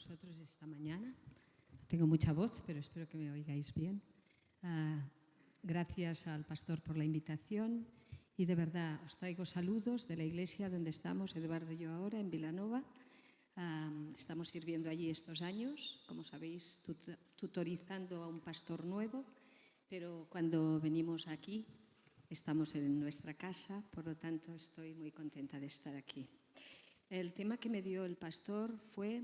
vosotros esta mañana. Tengo mucha voz, pero espero que me oigáis bien. Gracias al pastor por la invitación y de verdad os traigo saludos de la iglesia donde estamos, Eduardo y yo ahora, en Vilanova. Estamos sirviendo allí estos años, como sabéis, tutorizando a un pastor nuevo, pero cuando venimos aquí estamos en nuestra casa, por lo tanto estoy muy contenta de estar aquí. El tema que me dio el pastor fue: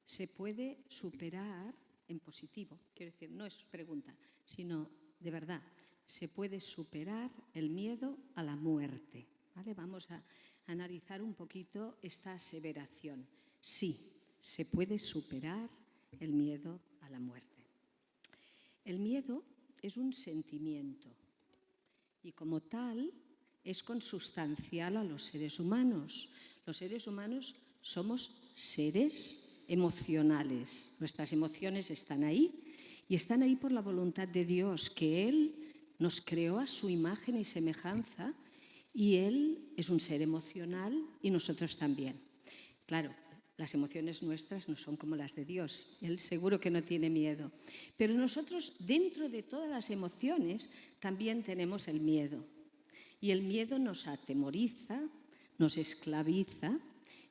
¿se puede superar en positivo? Quiero decir, no es pregunta, sino de verdad, ¿se puede superar el miedo a la muerte? ¿Vale? Vamos a analizar un poquito esta aseveración. Sí, se puede superar el miedo a la muerte. El miedo es un sentimiento y como tal es consustancial a los seres humanos. Los seres humanos somos seres emocionales. Nuestras emociones están ahí y están ahí por la voluntad de Dios, que Él nos creó a su imagen y semejanza y Él es un ser emocional y nosotros también. Claro, las emociones nuestras no son como las de Dios. Él seguro que no tiene miedo. Pero nosotros, dentro de todas las emociones, también tenemos el miedo. Y el miedo nos atemoriza, nos esclaviza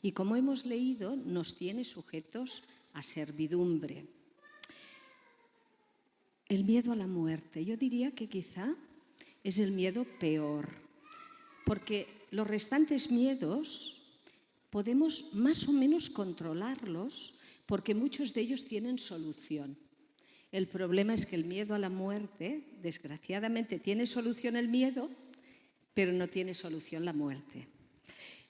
y, como hemos leído, nos tiene sujetos a servidumbre. El miedo a la muerte, yo diría que quizá es el miedo peor, porque los restantes miedos podemos más o menos controlarlos porque muchos de ellos tienen solución. El problema es que el miedo a la muerte, desgraciadamente, tiene solución el miedo, pero no tiene solución la muerte.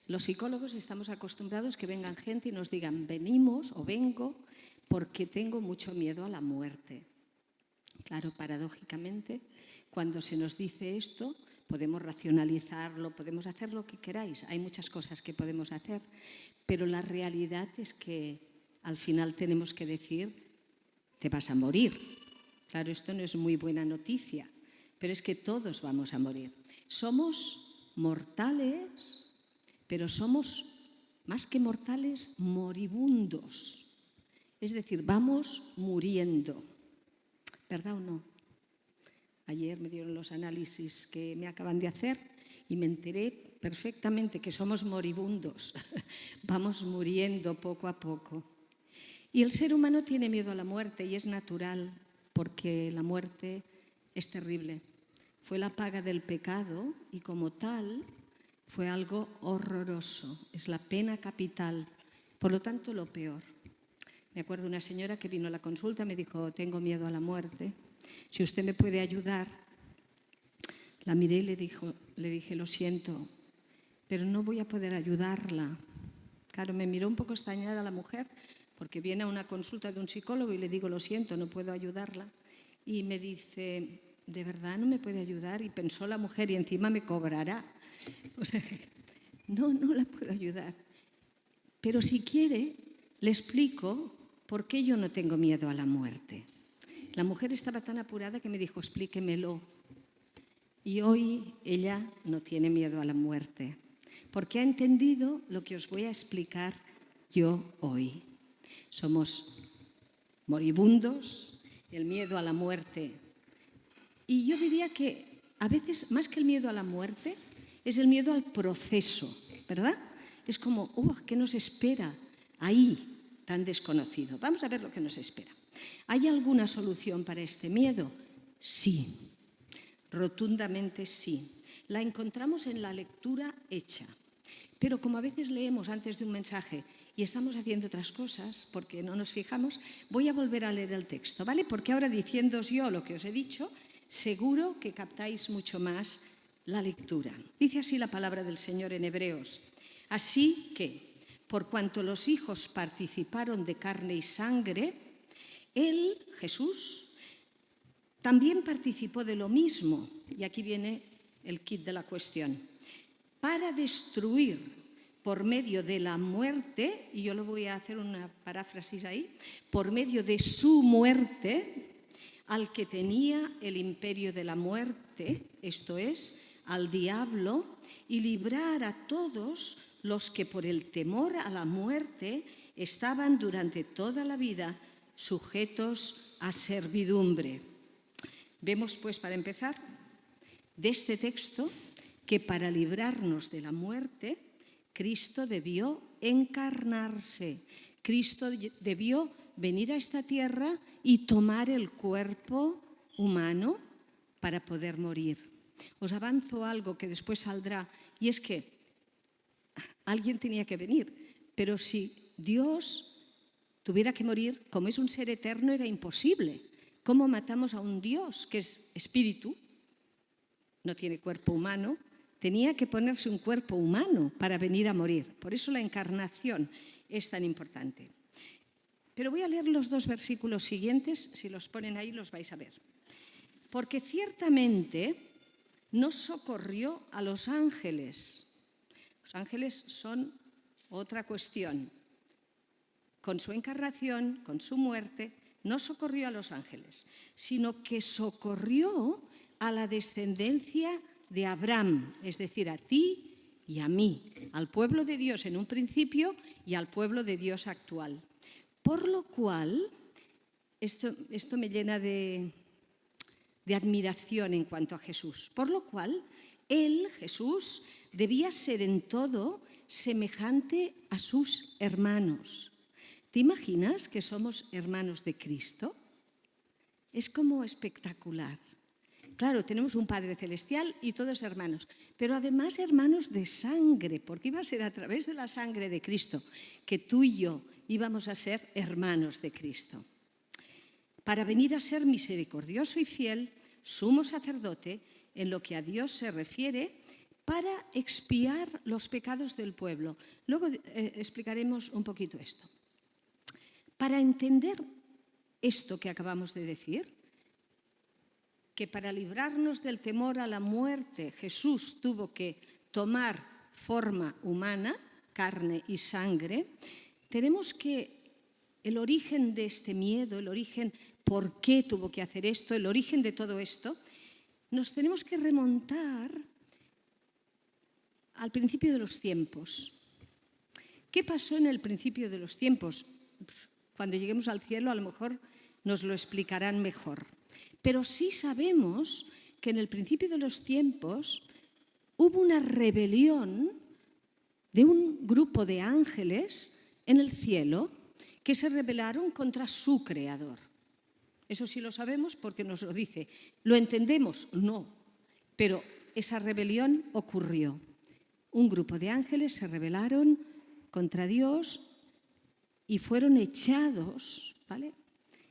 Los psicólogos estamos acostumbrados que vengan gente y nos digan: venimos o vengo porque tengo mucho miedo a la muerte. Claro, paradójicamente, cuando se nos dice esto, podemos racionalizarlo, podemos hacer lo que queráis. Hay muchas cosas que podemos hacer, pero la realidad es que al final tenemos que decir: te vas a morir. Claro, esto no es muy buena noticia, pero es que todos vamos a morir. Somos mortales, pero somos, más que mortales, moribundos. Es decir, vamos muriendo. ¿Verdad o no? Ayer me dieron los análisis que me acaban de hacer y me enteré perfectamente que somos moribundos. Vamos muriendo poco a poco. Y el ser humano tiene miedo a la muerte y es natural, porque la muerte es terrible. Fue la paga del pecado y como tal fue algo horroroso. Es la pena capital, por lo tanto lo peor. Me acuerdo de una señora que vino a la consulta, me dijo: tengo miedo a la muerte, si usted me puede ayudar. La miré y le dije: lo siento, pero no voy a poder ayudarla. Claro, me miró un poco extrañada la mujer, porque viene a una consulta de un psicólogo y le digo: lo siento, no puedo ayudarla. Y me dice: ¿de verdad no me puede ayudar? Y pensó la mujer: y encima me cobrará. O sea, no la puedo ayudar. Pero si quiere, le explico por qué yo no tengo miedo a la muerte. La mujer estaba tan apurada que me dijo: explíquemelo. Y hoy ella no tiene miedo a la muerte, porque ha entendido lo que os voy a explicar yo hoy. Somos moribundos, el miedo a la muerte. Y yo diría que a veces, más que el miedo a la muerte, es el miedo al proceso, ¿verdad? Es como: ¿qué nos espera ahí tan desconocido? Vamos a ver lo que nos espera. ¿Hay alguna solución para este miedo? Sí, rotundamente sí. La encontramos en la lectura hecha. Pero como a veces leemos antes de un mensaje y estamos haciendo otras cosas porque no nos fijamos, voy a volver a leer el texto, ¿vale? Porque ahora, diciéndoos yo lo que os he dicho, seguro que captáis mucho más la lectura. Dice así la palabra del Señor en Hebreos: así que, por cuanto los hijos participaron de carne y sangre, Él, Jesús, también participó de lo mismo. Y aquí viene el kit de la cuestión. Para destruir por medio de la muerte, y yo lo voy a hacer una paráfrasis ahí, por medio de su muerte, al que tenía el imperio de la muerte, esto es, al diablo, y librar a todos los que por el temor a la muerte estaban durante toda la vida sujetos a servidumbre. Vemos, pues, para empezar, de este texto que para librarnos de la muerte, Cristo debió encarnarse. Cristo debió venir a esta tierra y tomar el cuerpo humano para poder morir. Os avanzo algo que después saldrá, y es que alguien tenía que venir, pero si Dios tuviera que morir, como es un ser eterno, era imposible. ¿Cómo matamos a un Dios que es espíritu? No tiene cuerpo humano. Tenía que ponerse un cuerpo humano para venir a morir. Por eso la encarnación es tan importante. Pero voy a leer los 2 versículos siguientes, si los ponen ahí los vais a ver. Porque ciertamente no socorrió a los ángeles. Los ángeles son otra cuestión. Con su encarnación, con su muerte, no socorrió a los ángeles, sino que socorrió a la descendencia de Abraham, es decir, a ti y a mí, al pueblo de Dios en un principio y al pueblo de Dios actual. Por lo cual, esto me llena de admiración en cuanto a Jesús, por lo cual él, Jesús, debía ser en todo semejante a sus hermanos. ¿Te imaginas que somos hermanos de Cristo? Es como espectacular. Claro, tenemos un Padre Celestial y todos hermanos, pero además hermanos de sangre, porque iba a ser a través de la sangre de Cristo que tú y yo íbamos a ser hermanos de Cristo. Para venir a ser misericordioso y fiel, sumo sacerdote, en lo que a Dios se refiere, para expiar los pecados del pueblo. Luego explicaremos un poquito esto. Para entender esto que acabamos de decir, que para librarnos del temor a la muerte, Jesús tuvo que tomar forma humana, carne y sangre, tenemos que el origen de este miedo, el origen por qué tuvo que hacer esto, el origen de todo esto, nos tenemos que remontar al principio de los tiempos. ¿Qué pasó en el principio de los tiempos? Cuando lleguemos al cielo a lo mejor nos lo explicarán mejor. Pero sí sabemos que en el principio de los tiempos hubo una rebelión de un grupo de ángeles en el cielo que se rebelaron contra su creador. Eso sí lo sabemos porque nos lo dice. ¿Lo entendemos? No. Pero esa rebelión ocurrió. Un grupo de ángeles se rebelaron contra Dios y fueron echados, ¿vale?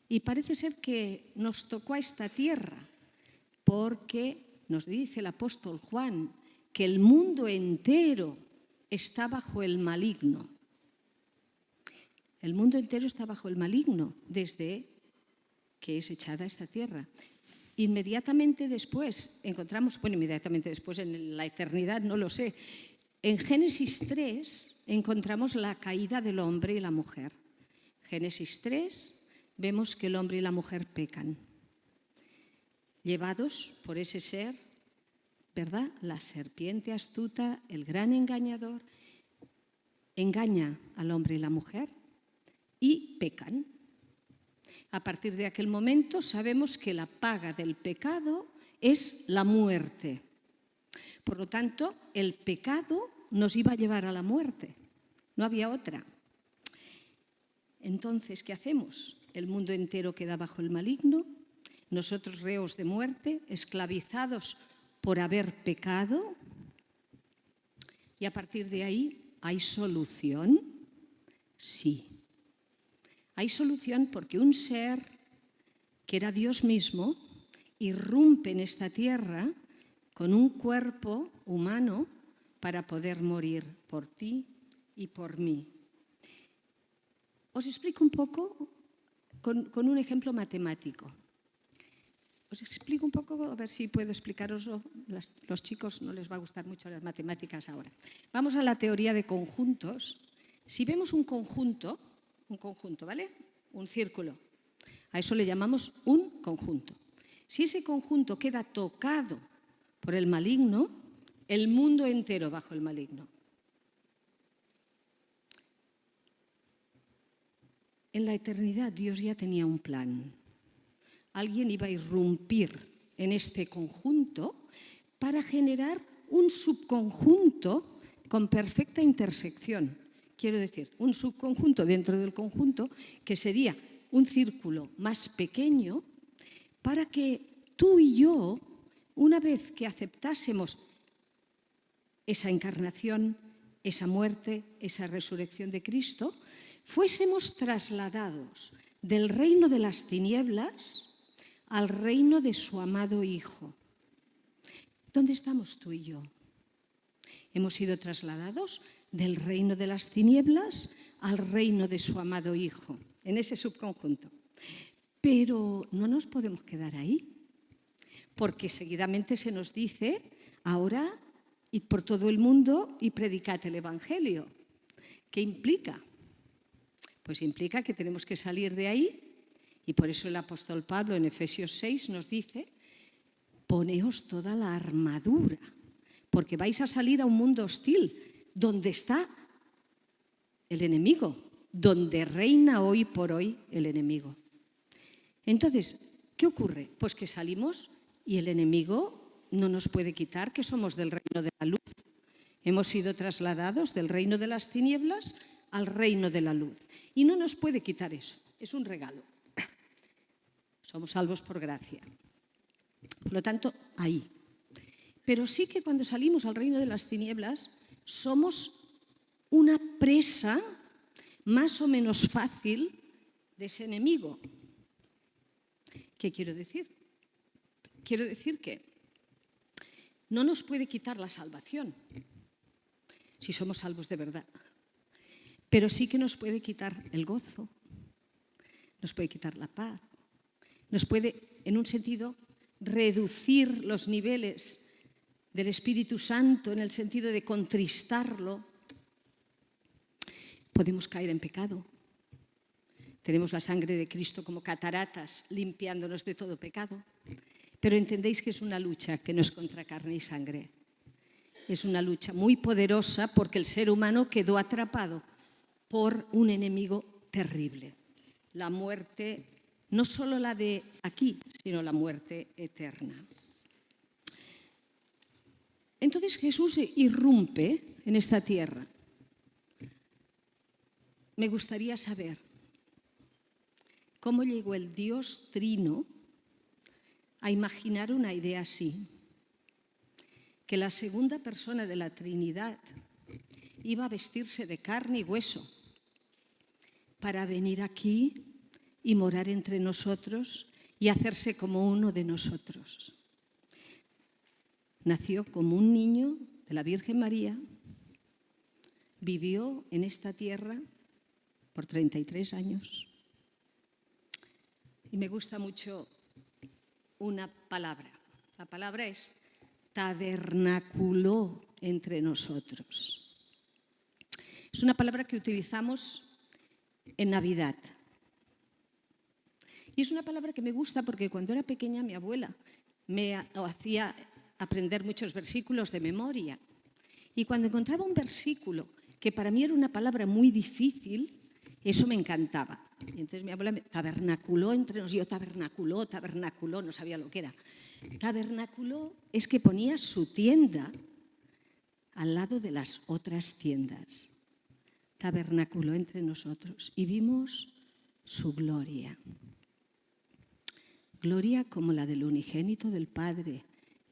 Y parece ser que nos tocó a esta tierra, porque nos dice el apóstol Juan que el mundo entero está bajo el maligno. El mundo entero está bajo el maligno desde que es echada a esta tierra. Inmediatamente después encontramos, inmediatamente después en la eternidad, no lo sé, en Génesis 3 encontramos la caída del hombre y la mujer. Génesis 3 vemos que el hombre y la mujer pecan, llevados por ese ser, ¿verdad? La serpiente astuta, el gran engañador, engaña al hombre y la mujer y pecan. A partir de aquel momento sabemos que la paga del pecado es la muerte. Por lo tanto, el pecado nos iba a llevar a la muerte. No había otra. Entonces, ¿qué hacemos? El mundo entero queda bajo el maligno, nosotros reos de muerte, esclavizados por haber pecado. Y a partir de ahí, ¿hay solución? Sí. Hay solución porque un ser que era Dios mismo irrumpe en esta tierra con un cuerpo humano para poder morir por ti y por mí. Os explico un poco con un ejemplo matemático. Os explico un poco, a ver si puedo explicaroslo. Los chicos no les va a gustar mucho las matemáticas ahora. Vamos a la teoría de conjuntos. Si vemos un conjunto, ¿vale? Un círculo. A eso le llamamos un conjunto. Si ese conjunto queda tocado por el maligno, el mundo entero bajo el maligno. en la eternidad Dios ya tenía un plan. Alguien iba a irrumpir en este conjunto para generar un subconjunto con perfecta intersección. Quiero decir, un subconjunto dentro del conjunto que sería un círculo más pequeño para que tú y yo, una vez que aceptásemos esa encarnación, esa muerte, esa resurrección de Cristo, fuésemos trasladados del reino de las tinieblas al reino de su amado Hijo. ¿Dónde estamos tú y yo? Hemos sido trasladados del reino de las tinieblas al reino de su amado Hijo, en ese subconjunto. Pero no nos podemos quedar ahí, porque seguidamente se nos dice, ahora id por todo el mundo y predicad el Evangelio. ¿Qué implica? Pues implica que tenemos que salir de ahí, y por eso el apóstol Pablo en Efesios 6 nos dice, poneos toda la armadura, porque vais a salir a un mundo hostil, donde está el enemigo, donde reina hoy por hoy el enemigo. Entonces, ¿qué ocurre? Pues que salimos y el enemigo no nos puede quitar que somos del reino de la luz. Hemos sido trasladados del reino de las tinieblas al reino de la luz. Y no nos puede quitar eso, es un regalo. Somos salvos por gracia. Por lo tanto, ahí. Pero sí que cuando salimos al reino de las tinieblas somos una presa más o menos fácil de ese enemigo. ¿Qué quiero decir? Quiero decir que no nos puede quitar la salvación si somos salvos de verdad, pero sí que nos puede quitar el gozo, nos puede quitar la paz, nos puede, en un sentido, reducir los niveles del Espíritu Santo en el sentido de contristarlo. Podemos caer en pecado. Tenemos la sangre de Cristo como cataratas limpiándonos de todo pecado. Pero entendéis que es una lucha que no es contra carne y sangre. Es una lucha muy poderosa porque el ser humano quedó atrapado por un enemigo terrible. La muerte, no solo la de aquí, sino la muerte eterna. Entonces Jesús irrumpe en esta tierra. Me gustaría saber cómo llegó el Dios Trino a imaginar una idea así, que la segunda persona de la Trinidad iba a vestirse de carne y hueso para venir aquí y morar entre nosotros y hacerse como uno de nosotros. Nació como un niño de la Virgen María, vivió en esta tierra por 33 años y me gusta mucho una palabra. La palabra es tabernaculó entre nosotros. Es una palabra que utilizamos en Navidad. Y es una palabra que me gusta porque cuando era pequeña mi abuela me hacía aprender muchos versículos de memoria. Y cuando encontraba un versículo que para mí era una palabra muy difícil, eso me encantaba. Y entonces mi abuela me tabernaculó entre nosotros. Yo tabernaculó, no sabía lo que era. Tabernaculó es que ponía su tienda al lado de las otras tiendas. Tabernaculó entre nosotros y vimos su gloria. Gloria como la del unigénito del Padre,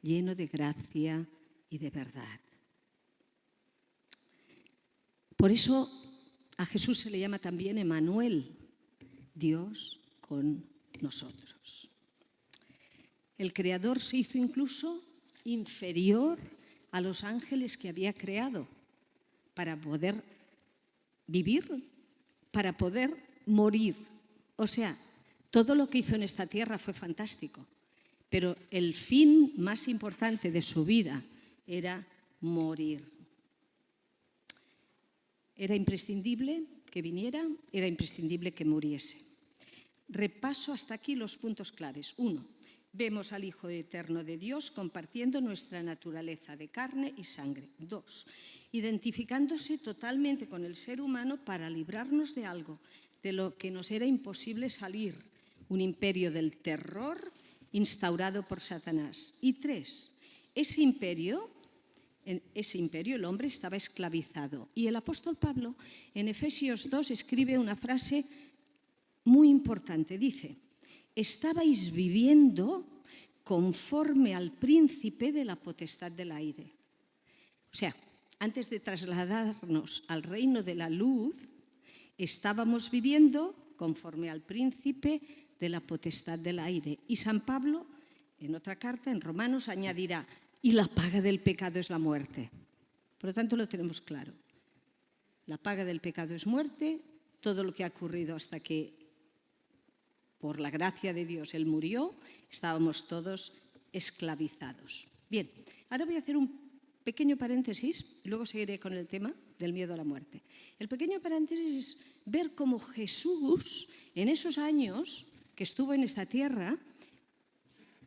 lleno de gracia y de verdad. Por eso a Jesús se le llama también Emmanuel, Dios con nosotros. El Creador se hizo incluso inferior a los ángeles que había creado para poder vivir, para poder morir. O sea, todo lo que hizo en esta tierra fue fantástico, pero el fin más importante de su vida era morir. Era imprescindible que viniera, era imprescindible que muriese. Repaso hasta aquí los puntos claves. 1. Vemos al Hijo Eterno de Dios compartiendo nuestra naturaleza de carne y sangre. 2. Identificándose totalmente con el ser humano para librarnos de algo de lo que nos era imposible salir, un imperio del terror instaurado por Satanás. Y 3, ese imperio, el hombre estaba esclavizado. Y el apóstol Pablo, en Efesios 2, escribe una frase muy importante. Dice: estabais viviendo conforme al príncipe de la potestad del aire. O sea, antes de trasladarnos al reino de la luz, estábamos viviendo conforme al príncipe de la potestad del aire. Y San Pablo, en otra carta, en Romanos, añadirá: y la paga del pecado es la muerte. Por lo tanto, lo tenemos claro. La paga del pecado es muerte. Todo lo que ha ocurrido hasta que, por la gracia de Dios, Él murió, estábamos todos esclavizados. Bien, ahora voy a hacer un pequeño paréntesis y luego seguiré con el tema del miedo a la muerte. El pequeño paréntesis es ver cómo Jesús, en esos años que estuvo en esta tierra,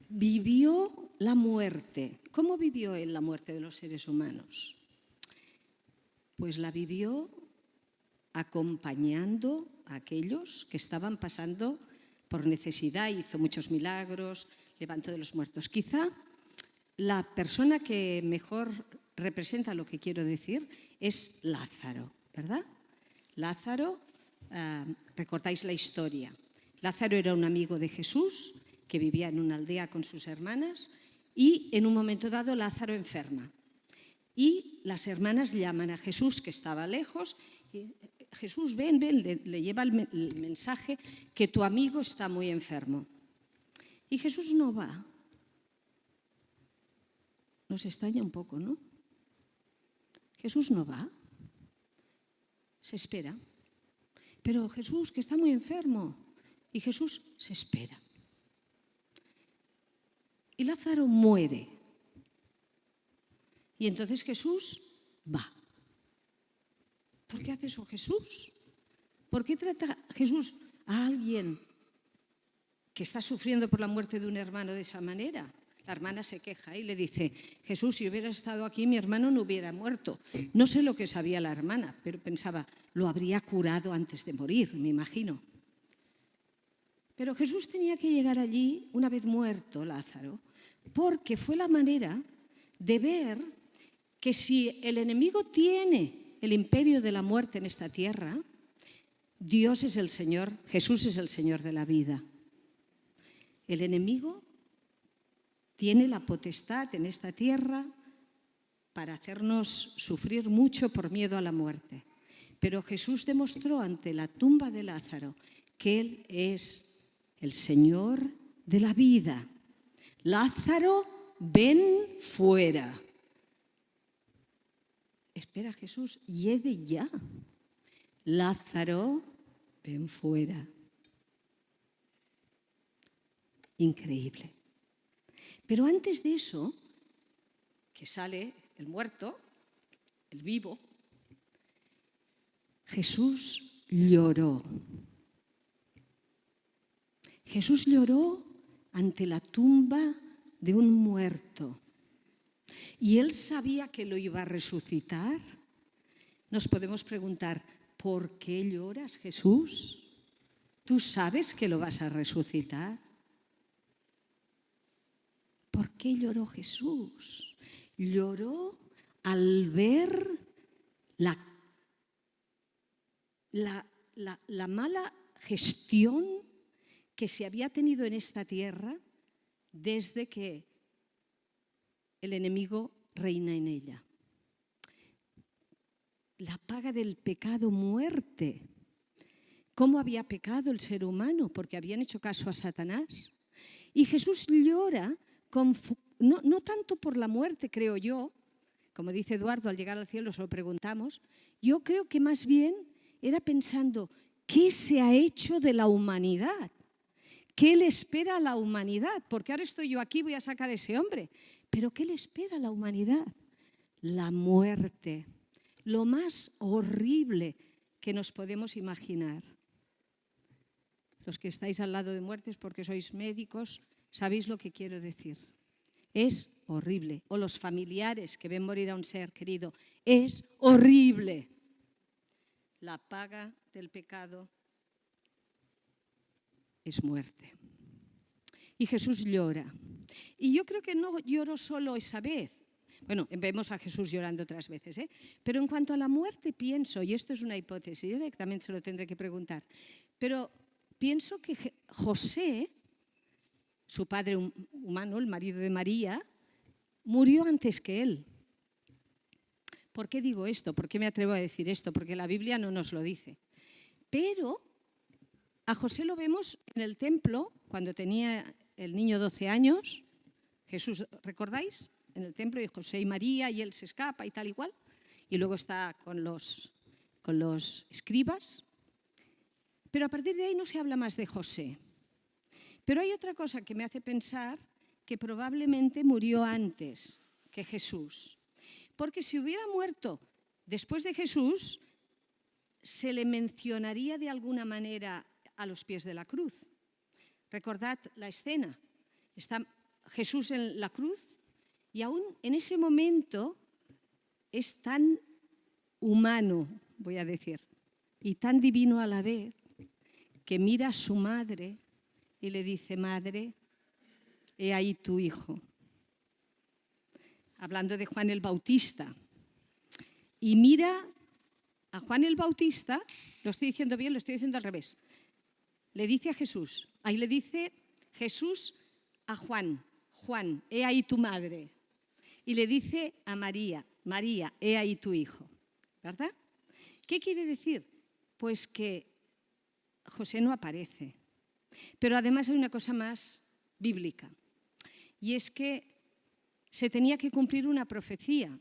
vivió la muerte. ¿Cómo vivió Él la muerte de los seres humanos? Pues la vivió acompañando a aquellos que estaban pasando por necesidad. Hizo muchos milagros, levantó de los muertos. Quizá la persona que mejor representa lo que quiero decir es Lázaro, ¿verdad? Lázaro, recordáis la historia. Lázaro era un amigo de Jesús que vivía en una aldea con sus hermanas y en un momento dado Lázaro enferma. Y las hermanas llaman a Jesús, que estaba lejos, y Jesús, ven, le lleva el mensaje que tu amigo está muy enfermo. Y Jesús no va. Nos extraña un poco, ¿no? Jesús no va. Se espera. Pero Jesús, que está muy enfermo. Y Jesús se espera. Y Lázaro muere. Y entonces Jesús va. ¿Por qué hace eso Jesús? ¿Por qué trata Jesús a alguien que está sufriendo por la muerte de un hermano de esa manera? La hermana se queja y le dice: Jesús, si hubiera estado aquí, mi hermano no hubiera muerto. No sé lo que sabía la hermana, pero pensaba, lo habría curado antes de morir, me imagino. Pero Jesús tenía que llegar allí una vez muerto Lázaro, porque fue la manera de ver que si el enemigo tiene el imperio de la muerte en esta tierra, Dios es el Señor, Jesús es el Señor de la vida. El enemigo tiene la potestad en esta tierra para hacernos sufrir mucho por miedo a la muerte. Pero Jesús demostró ante la tumba de Lázaro que Él es el Señor de la vida. Lázaro, ven fuera. Espera, Jesús, llegue ya. Lázaro, ven fuera. Increíble. Pero antes de eso, que sale el muerto, el vivo, Jesús lloró. Jesús lloró ante la tumba de un muerto. Y Él sabía que lo iba a resucitar. Nos podemos preguntar, ¿por qué lloras, Jesús? ¿Tú sabes que lo vas a resucitar? ¿Por qué lloró Jesús? Lloró al ver la mala gestión que se había tenido en esta tierra desde que el enemigo reina en ella. La paga del pecado, muerte. ¿Cómo había pecado el ser humano? Porque habían hecho caso a Satanás. Y Jesús llora, no tanto por la muerte, creo yo, como dice Eduardo, al llegar al cielo se lo preguntamos, yo creo que más bien era pensando, ¿qué se ha hecho de la humanidad? ¿Qué le espera a la humanidad? Porque ahora estoy yo aquí, voy a sacar a ese hombre. ¿Pero qué le espera a la humanidad? La muerte, lo más horrible que nos podemos imaginar. Los que estáis al lado de muertes porque sois médicos, sabéis lo que quiero decir. Es horrible. O los familiares que ven morir a un ser querido, es horrible. La paga del pecado es muerte. Y Jesús llora. Y yo creo que no lloró solo esa vez. Bueno, vemos a Jesús llorando otras veces, ¿eh? Pero en cuanto a la muerte pienso, y esto es una hipótesis, que también se lo tendré que preguntar, pero pienso que José, su padre humano, el marido de María, murió antes que él. ¿Por qué digo esto? ¿Por qué me atrevo a decir esto? Porque la Biblia no nos lo dice. Pero a José lo vemos en el templo, cuando tenía el niño 12 años, Jesús, ¿recordáis? En el templo, y José y María, y él se escapa y tal y cual, y luego está con los escribas. Pero a partir de ahí no se habla más de José. Pero hay otra cosa que me hace pensar que probablemente murió antes que Jesús. Porque si hubiera muerto después de Jesús, se le mencionaría de alguna manera a los pies de la cruz. Recordad la escena. Está Jesús en la cruz y aún en ese momento es tan humano, voy a decir, y tan divino a la vez, que mira a su madre y le dice: madre, he ahí tu hijo. Hablando de Juan el Bautista. Y mira a Juan el Bautista, lo estoy diciendo bien, lo estoy diciendo al revés. Le dice a Jesús, ahí le dice Jesús a Juan: Juan, he ahí tu madre. Y le dice a María: María, he ahí tu hijo. ¿Verdad? ¿Qué quiere decir? Pues que José no aparece. Pero además hay una cosa más bíblica. Y es que se tenía que cumplir una profecía.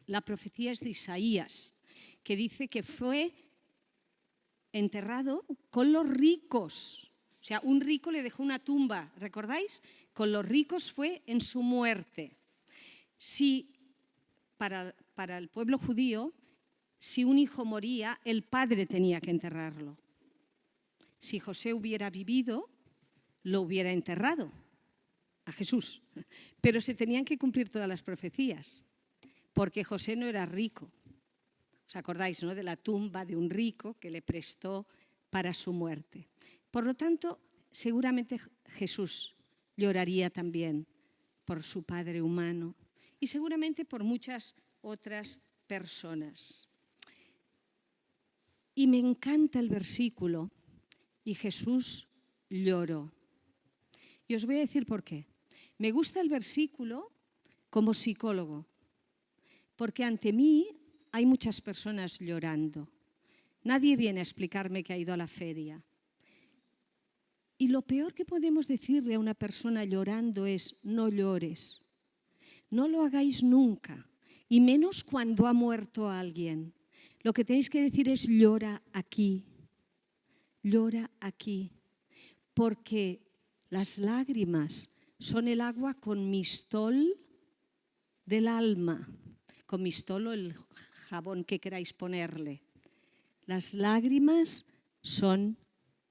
La profecía es de Isaías, que dice que fue enterrado con los ricos. O sea, un rico le dejó una tumba, ¿recordáis? Con los ricos fue en su muerte. Si para el pueblo judío, si un hijo moría, el padre tenía que enterrarlo. Si José hubiera vivido, lo hubiera enterrado a Jesús. Pero se tenían que cumplir todas las profecías, porque José no era rico. ¿Os acordáis, no?, de la tumba de un rico que le prestó para su muerte? Por lo tanto, seguramente Jesús lloraría también por su padre humano y seguramente por muchas otras personas. Y me encanta el versículo: y Jesús lloró. Y os voy a decir por qué. Me gusta el versículo como psicólogo, porque ante mí hay muchas personas llorando. Nadie viene a explicarme que ha ido a la feria. Y lo peor que podemos decirle a una persona llorando es: no llores. No lo hagáis nunca, y menos cuando ha muerto alguien. Lo que tenéis que decir es: llora aquí. Llora aquí, porque las lágrimas son el agua con mistol del alma, con mistol o el jabón que queráis ponerle. Las lágrimas son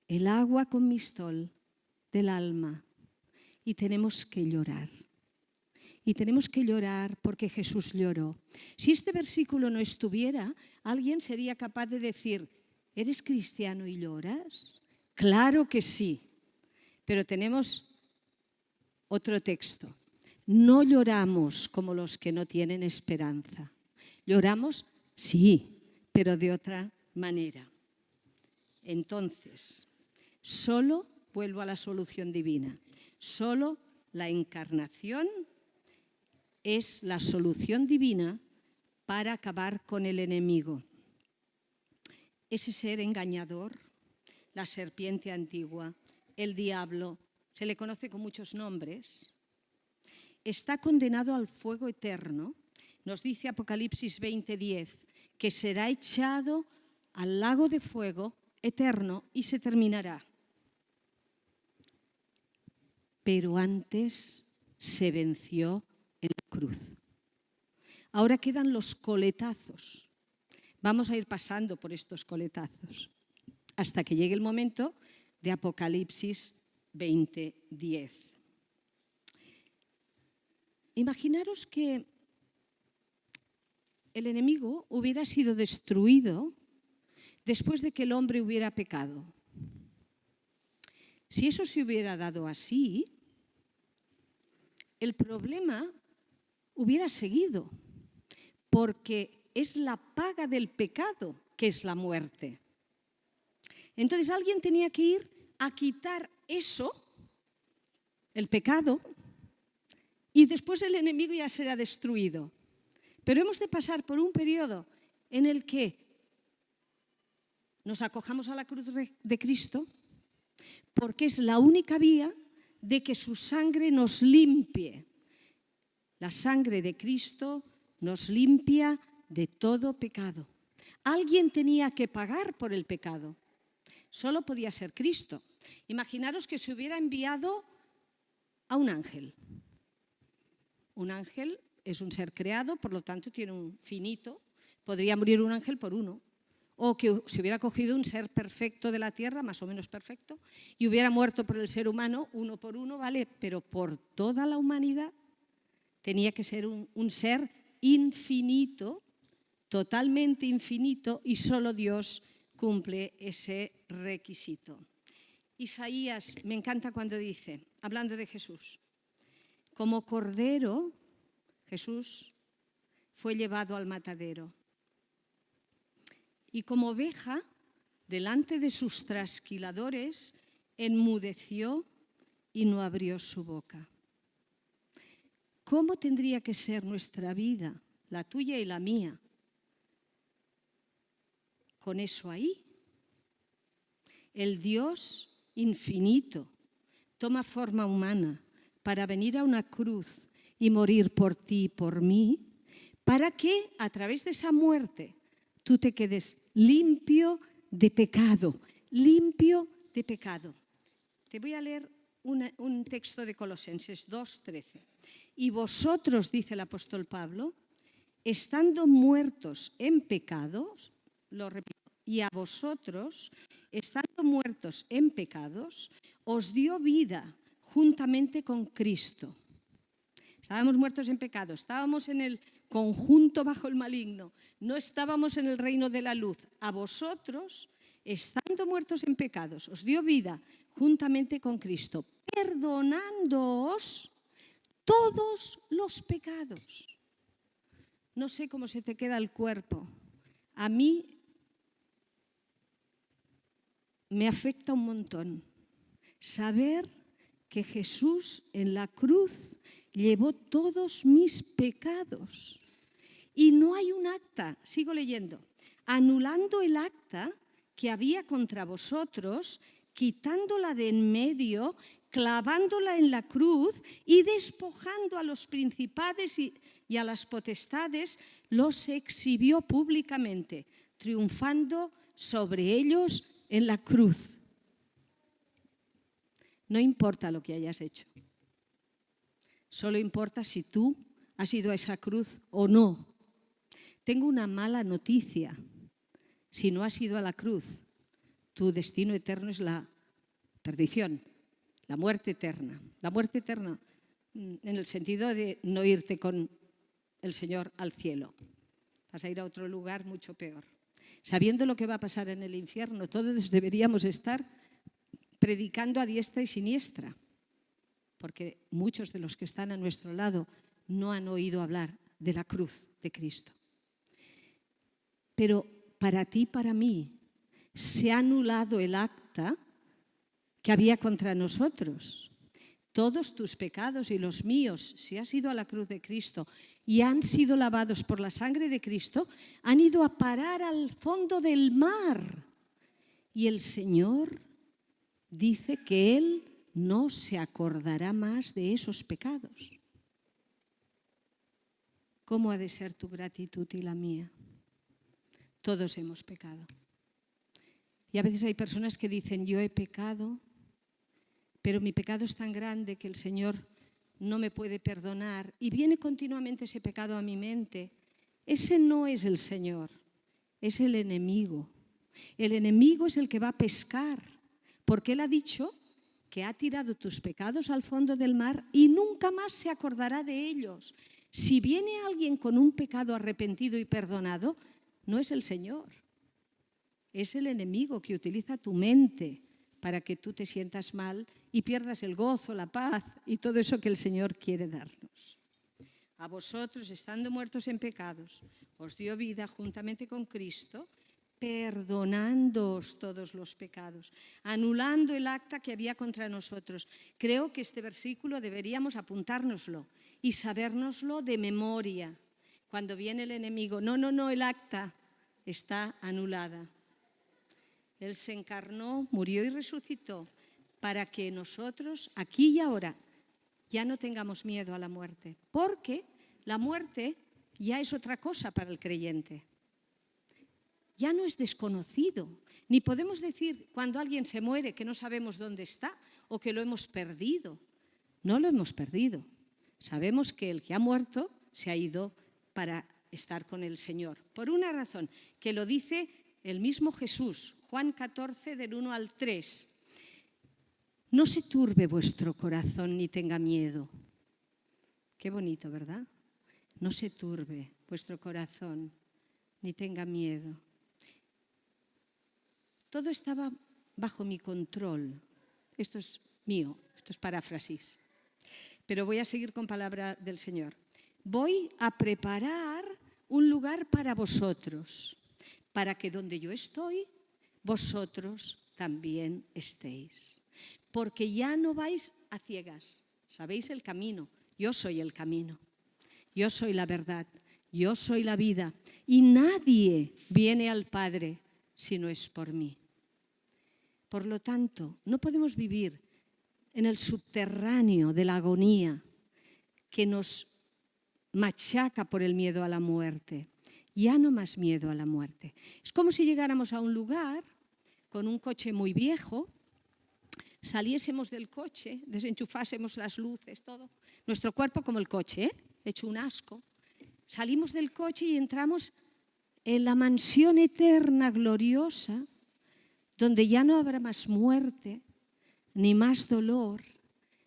el agua con mistol del alma y tenemos que llorar. Y tenemos que llorar porque Jesús lloró. Si este versículo no estuviera, alguien sería capaz de decir: ¿eres cristiano y lloras? Claro que sí, pero tenemos otro texto. No lloramos como los que no tienen esperanza. Lloramos, sí, pero de otra manera. Entonces, solo vuelvo a la solución divina. Solo la encarnación es la solución divina para acabar con el enemigo. Ese ser engañador, la serpiente antigua, el diablo, se le conoce con muchos nombres, está condenado al fuego eterno. Nos dice Apocalipsis 20:10 que será echado al lago de fuego eterno y se terminará. Pero antes se venció en la cruz. Ahora quedan los coletazos. Vamos a ir pasando por estos coletazos hasta que llegue el momento de Apocalipsis 20:10. Imaginaros que el enemigo hubiera sido destruido después de que el hombre hubiera pecado. Si eso se hubiera dado así, el problema hubiera seguido, porque es la paga del pecado que es la muerte. Entonces alguien tenía que ir a quitar eso, el pecado, y después el enemigo ya será destruido. Pero hemos de pasar por un periodo en el que nos acojamos a la cruz de Cristo, porque es la única vía de que su sangre nos limpie. La sangre de Cristo nos limpia de todo pecado. Alguien tenía que pagar por el pecado. Solo podía ser Cristo. Imaginaros que se hubiera enviado a un ángel. Un ángel es un ser creado, por lo tanto tiene un finito. Podría morir un ángel por uno. O que se hubiera cogido un ser perfecto de la tierra, más o menos perfecto, y hubiera muerto por el ser humano, uno por uno, ¿vale? Pero por toda la humanidad tenía que ser un ser infinito, totalmente infinito, y solo Dios cumple ese requisito. Isaías, me encanta cuando dice, hablando de Jesús, como cordero, Jesús fue llevado al matadero. Y como oveja, delante de sus trasquiladores, enmudeció y no abrió su boca. ¿Cómo tendría que ser nuestra vida, la tuya y la mía, con eso ahí? El Dios infinito toma forma humana para venir a una cruz y morir por ti y por mí, para que a través de esa muerte tú te quedes limpio de pecado, limpio de pecado. Te voy a leer un texto de Colosenses 2:13. Y vosotros, dice el apóstol Pablo, estando muertos en pecados, lo repito, y a vosotros, estando muertos en pecados, os dio vida juntamente con Cristo. Estábamos muertos en pecado, estábamos en el conjunto bajo el maligno, no estábamos en el reino de la luz. A vosotros, estando muertos en pecados, os dio vida juntamente con Cristo, perdonándoos todos los pecados. No sé cómo se te queda el cuerpo. A mí me afecta un montón saber que Jesús en la cruz llevó todos mis pecados. Y no hay un acta, sigo leyendo, anulando el acta que había contra vosotros, quitándola de en medio, clavándola en la cruz y despojando a los principados y a las potestades, los exhibió públicamente, triunfando sobre ellos en la cruz. No importa lo que hayas hecho. Solo importa si tú has ido a esa cruz o no. Tengo una mala noticia. Si no has ido a la cruz, tu destino eterno es la perdición, la muerte eterna. La muerte eterna en el sentido de no irte con el Señor al cielo. Vas a ir a otro lugar mucho peor. Sabiendo lo que va a pasar en el infierno, todos deberíamos estar predicando a diestra y siniestra, porque muchos de los que están a nuestro lado no han oído hablar de la cruz de Cristo. Pero para ti y para mí se ha anulado el acta que había contra nosotros. Todos tus pecados y los míos, si has ido a la cruz de Cristo y han sido lavados por la sangre de Cristo, han ido a parar al fondo del mar. Y el Señor dice que Él no se acordará más de esos pecados. ¿Cómo ha de ser tu gratitud y la mía? Todos hemos pecado. Y a veces hay personas que dicen, yo he pecado, pero mi pecado es tan grande que el Señor no me puede perdonar. Y viene continuamente ese pecado a mi mente. Ese no es el Señor, es el enemigo. El enemigo es el que va a pescar, porque Él ha dicho que ha tirado tus pecados al fondo del mar y nunca más se acordará de ellos. Si viene alguien con un pecado arrepentido y perdonado, no es el Señor, es el enemigo que utiliza tu mente para que tú te sientas mal y pierdas el gozo, la paz y todo eso que el Señor quiere darnos. A vosotros, estando muertos en pecados, os dio vida juntamente con Cristo, perdonándoos todos los pecados, anulando el acta que había contra nosotros. Creo que este versículo deberíamos apuntárnoslo y sabérnoslo de memoria. Cuando viene el enemigo, no, el acta está anulada. Él se encarnó, murió y resucitó para que nosotros, aquí y ahora, ya no tengamos miedo a la muerte, porque la muerte ya es otra cosa para el creyente. Ya no es desconocido, ni podemos decir cuando alguien se muere que no sabemos dónde está o que lo hemos perdido. No lo hemos perdido. Sabemos que el que ha muerto se ha ido para estar con el Señor. Por una razón, que lo dice el mismo Jesús, Juan 14, del 1 al 3. No se turbe vuestro corazón ni tenga miedo. Qué bonito, ¿verdad? No se turbe vuestro corazón ni tenga miedo. Todo estaba bajo mi control. Esto es mío, esto es paráfrasis. Pero voy a seguir con palabra del Señor. Voy a preparar un lugar para vosotros, para que donde yo estoy, vosotros también estéis. Porque ya no vais a ciegas. Sabéis el camino. Yo soy el camino. Yo soy la verdad. Yo soy la vida. Y nadie viene al Padre si no es por mí. Por lo tanto, no podemos vivir en el subterráneo de la agonía que nos machaca por el miedo a la muerte. Ya no más miedo a la muerte. Es como si llegáramos a un lugar con un coche muy viejo, saliésemos del coche, desenchufásemos las luces, todo. Nuestro cuerpo como el coche, hecho un asco. Salimos del coche y entramos en la mansión eterna, gloriosa, donde ya no habrá más muerte, ni más dolor,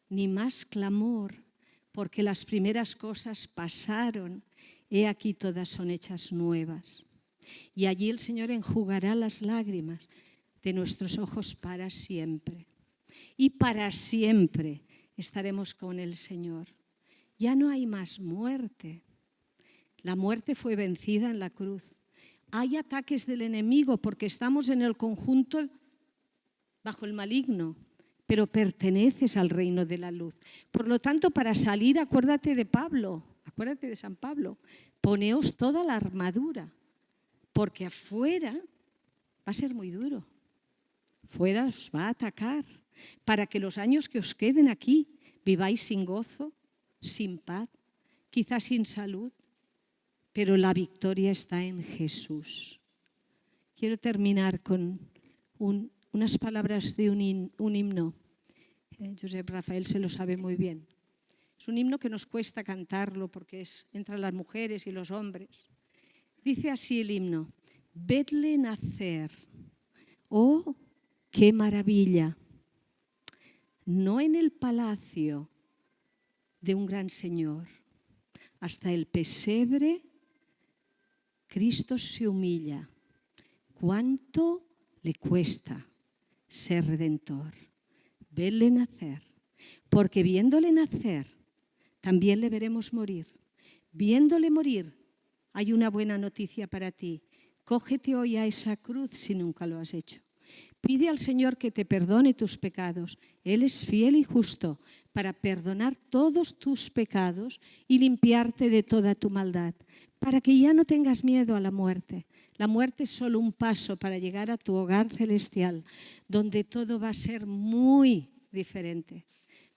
ni más clamor, porque las primeras cosas pasaron, he aquí todas son hechas nuevas. Y allí el Señor enjugará las lágrimas de nuestros ojos para siempre. Y para siempre estaremos con el Señor. Ya no hay más muerte. La muerte fue vencida en la cruz. Hay ataques del enemigo porque estamos en el conjunto bajo el maligno, pero perteneces al reino de la luz. Por lo tanto, para salir, acuérdate de Pablo, acuérdate de San Pablo, poneos toda la armadura, porque afuera va a ser muy duro. Fuera os va a atacar, para que los años que os queden aquí viváis sin gozo, sin paz, quizás sin salud, pero la victoria está en Jesús. Quiero terminar con unas palabras de un himno. Josep Rafael se lo sabe muy bien. Es un himno que nos cuesta cantarlo porque es entre las mujeres y los hombres. Dice así el himno: vedle nacer, oh, qué maravilla, no en el palacio de un gran señor, hasta el pesebre Cristo se humilla. ¿Cuánto le cuesta ser redentor? Vedle nacer, porque viéndole nacer, también le veremos morir. Viéndole morir, hay una buena noticia para ti. Cógete hoy a esa cruz si nunca lo has hecho. Pide al Señor que te perdone tus pecados. Él es fiel y justo para perdonar todos tus pecados y limpiarte de toda tu maldad, para que ya no tengas miedo a la muerte. La muerte es solo un paso para llegar a tu hogar celestial, donde todo va a ser muy diferente,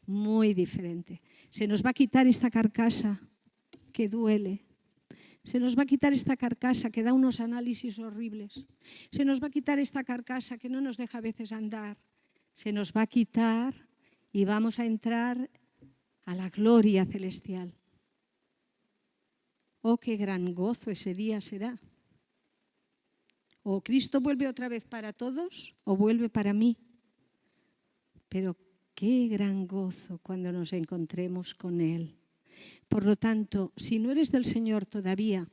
muy diferente. Se nos va a quitar esta carcasa que duele. Se nos va a quitar esta carcasa que da unos análisis horribles. Se nos va a quitar esta carcasa que no nos deja a veces andar. Se nos va a quitar y vamos a entrar a la gloria celestial. Oh, qué gran gozo ese día será. O Cristo vuelve otra vez para todos o vuelve para mí. Pero qué gran gozo cuando nos encontremos con Él. Por lo tanto, si no eres del Señor todavía,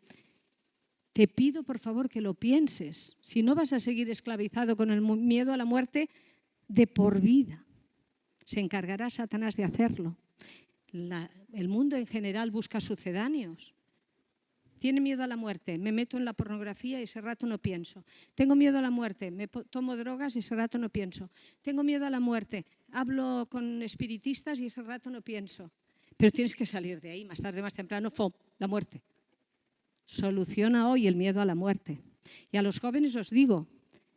te pido por favor que lo pienses. Si no vas a seguir esclavizado con el miedo a la muerte, de por vida. Se encargará Satanás de hacerlo. El mundo en general busca sucedáneos. Tiene miedo a la muerte, me meto en la pornografía y ese rato no pienso. Tengo miedo a la muerte, tomo drogas y ese rato no pienso. Tengo miedo a la muerte, hablo con espiritistas y ese rato no pienso. Pero tienes que salir de ahí, más tarde, más temprano, ¡fum!, la muerte. Soluciona hoy el miedo a la muerte. Y a los jóvenes os digo,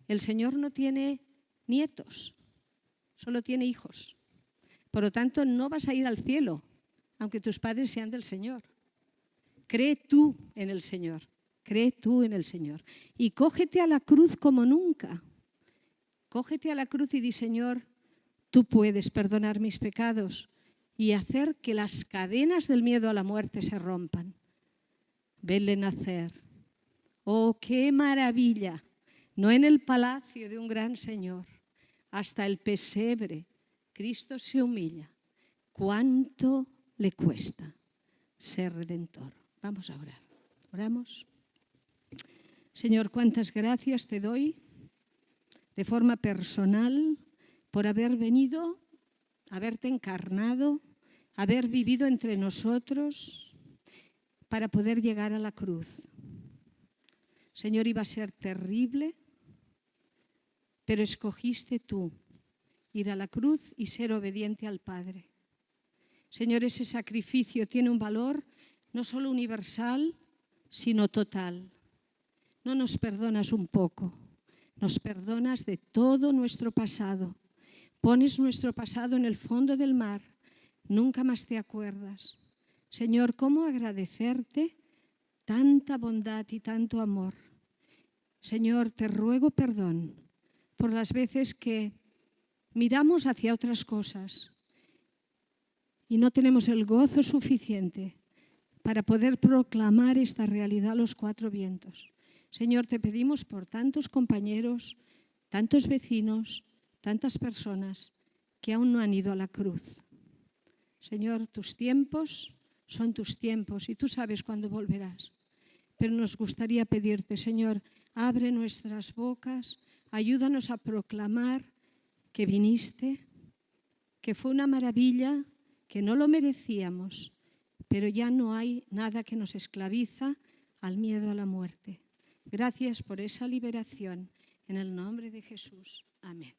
el Señor no tiene nietos, solo tiene hijos. Por lo tanto, no vas a ir al cielo, aunque tus padres sean del Señor. Cree tú en el Señor, cree tú en el Señor. Y cógete a la cruz como nunca. Cógete a la cruz y di, Señor, tú puedes perdonar mis pecados y hacer que las cadenas del miedo a la muerte se rompan. Venle nacer. ¡Oh, qué maravilla! No en el palacio de un gran Señor, hasta el pesebre, Cristo se humilla. ¿Cuánto le cuesta ser redentor? Vamos a orar. Oramos. Señor, cuántas gracias te doy de forma personal por haber venido, haberte encarnado, haber vivido entre nosotros para poder llegar a la cruz. Señor, iba a ser terrible, pero escogiste tú ir a la cruz y ser obediente al Padre. Señor, ese sacrificio tiene un valor no solo universal, sino total. No nos perdonas un poco, nos perdonas de todo nuestro pasado. Pones nuestro pasado en el fondo del mar, nunca más te acuerdas. Señor, ¿cómo agradecerte tanta bondad y tanto amor? Señor, te ruego perdón por las veces que miramos hacia otras cosas y no tenemos el gozo suficiente para poder proclamar esta realidad a los cuatro vientos. Señor, te pedimos por tantos compañeros, tantos vecinos, tantas personas que aún no han ido a la cruz. Señor, tus tiempos son tus tiempos y tú sabes cuándo volverás. Pero nos gustaría pedirte, Señor, abre nuestras bocas, ayúdanos a proclamar que viniste, que fue una maravilla, que no lo merecíamos, pero ya no hay nada que nos esclaviza al miedo a la muerte. Gracias por esa liberación. En el nombre de Jesús. Amén.